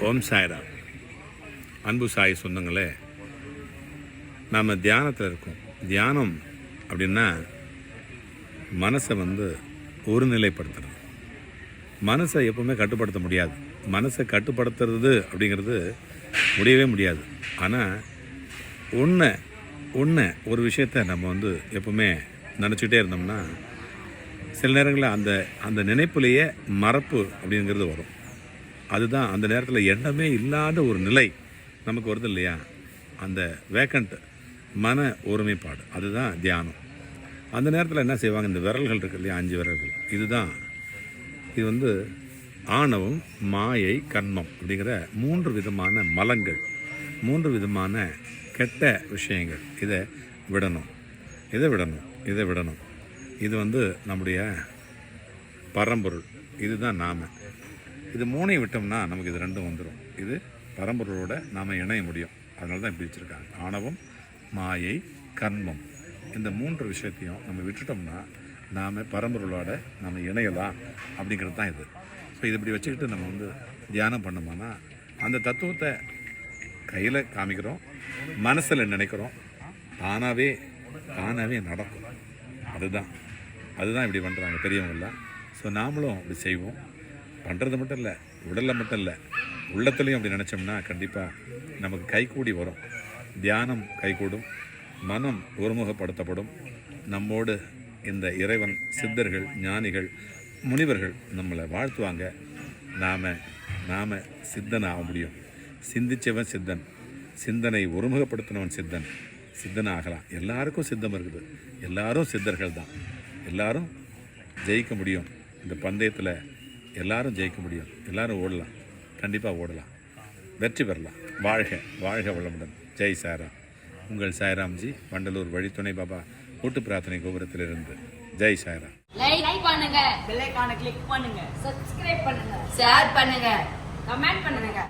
ஓம் சாய்ராம். அன்பு சாய் சொந்தங்களே, நாம் தியானத்தில் இருக்கோம். தியானம் அப்படின்னா மனசை ஒருநிலைப்படுத்துறது. மனசை எப்பவுமே கட்டுப்படுத்த முடியாது. மனசை கட்டுப்படுத்துறது அப்படிங்கிறது முடியவே முடியாது. ஆனால் ஒன்று ஒரு விஷயத்தை நம்ம எப்பவுமே நினச்சிக்கிட்டே இருந்தோம்னா சில நேரங்களில் அந்த நினைப்புலேயே மறப்பு அப்படிங்கிறது வரும். அதுதான் அந்த நேரத்தில் எண்ணமே இல்லாத ஒரு நிலை நமக்கு வருது இல்லையா, அந்த வேக்கண்ட் மன ஒருமைப்பாடு, அதுதான் தியானம். அந்த நேரத்தில் என்ன செய்வாங்க, இந்த விரல்கள் இருக்கு இல்லையா, 5 விரல்கள், இது ஆணவம், மாயை, கண்மம் அப்படிங்கிற 3 விதமான மலங்கள், 3 விதமான கெட்ட விஷயங்கள். இதை விடணும். இது நம்முடைய பரம்பொருள், இதுதான் நாம. இது 3 விட்டோம்னா நமக்கு இது 2 வந்துடும். இது பரம்பொருளோட நாம் இணைய முடியும். அதனால தான் இப்படி வச்சுருக்காங்க. ஆணவம், மாயை, கர்மம், இந்த 3 விஷயத்தையும் நம்ம விட்டுட்டோம்னா நாம் பரம்பொருளோட நம்ம இணையலாம் அப்படிங்கிறது தான் இது. ஸோ இது இப்படி வச்சுக்கிட்டு நம்ம தியானம் பண்ணோம்னா அந்த தத்துவத்தை கையில் காமிக்கிறோம், மனசில் நினைக்கிறோம், தானாகவே நடக்கும். அதுதான் இப்படி பண்ணுறாங்க பெரியவங்கெல்லாம். ஸோ நாமளும் அப்படி செய்வோம். பண்ணுறது மட்டும் இல்லை, உடலில் மட்டும் இல்லை, உள்ளத்துலேயும் அப்படி நினச்சோம்னா கண்டிப்பாக நமக்கு கைகூடி வரும். தியானம் கைகூடும், மனம் ஒருமுகப்படுத்தப்படும். நம்மோடு இந்த இறைவன், சித்தர்கள், ஞானிகள், முனிவர்கள் நம்மளை வாழ்த்துவாங்க. நாம் சித்தன் ஆக முடியும். சிந்திச்சவன் சித்தன், சிந்தனை ஒருமுகப்படுத்தினவன் சித்தன் ஆகலாம். எல்லாருக்கும் சித்தம் இருக்குது. எல்லாரும் சித்தர்கள் தான். எல்லாரும் ஜெயிக்க முடியும். இந்த பந்தயத்தில் எல்லாரும் ஜெயிக்க முடியும். எல்லாரும் ஓடலாம், கண்டிப்பாக ஓடலாம், வெற்றி பெறலாம். வாழ்க வளமுடன். ஜெய் சாய்ராம். உங்கள் சாய்ராம்ஜி, வண்டலூர் வழித்துணை பாபா கூட்டு பிரார்த்தனை கோபுரத்திலிருந்து. ஜெய் சாய்ராம். லைக் பண்ணுங்க, பெல் ஐகானை கிளிக் பண்ணுங்க, சப்ஸ்கிரைப் பண்ணுங்க, ஷேர் பண்ணுங்க, கமெண்ட் பண்ணுங்க.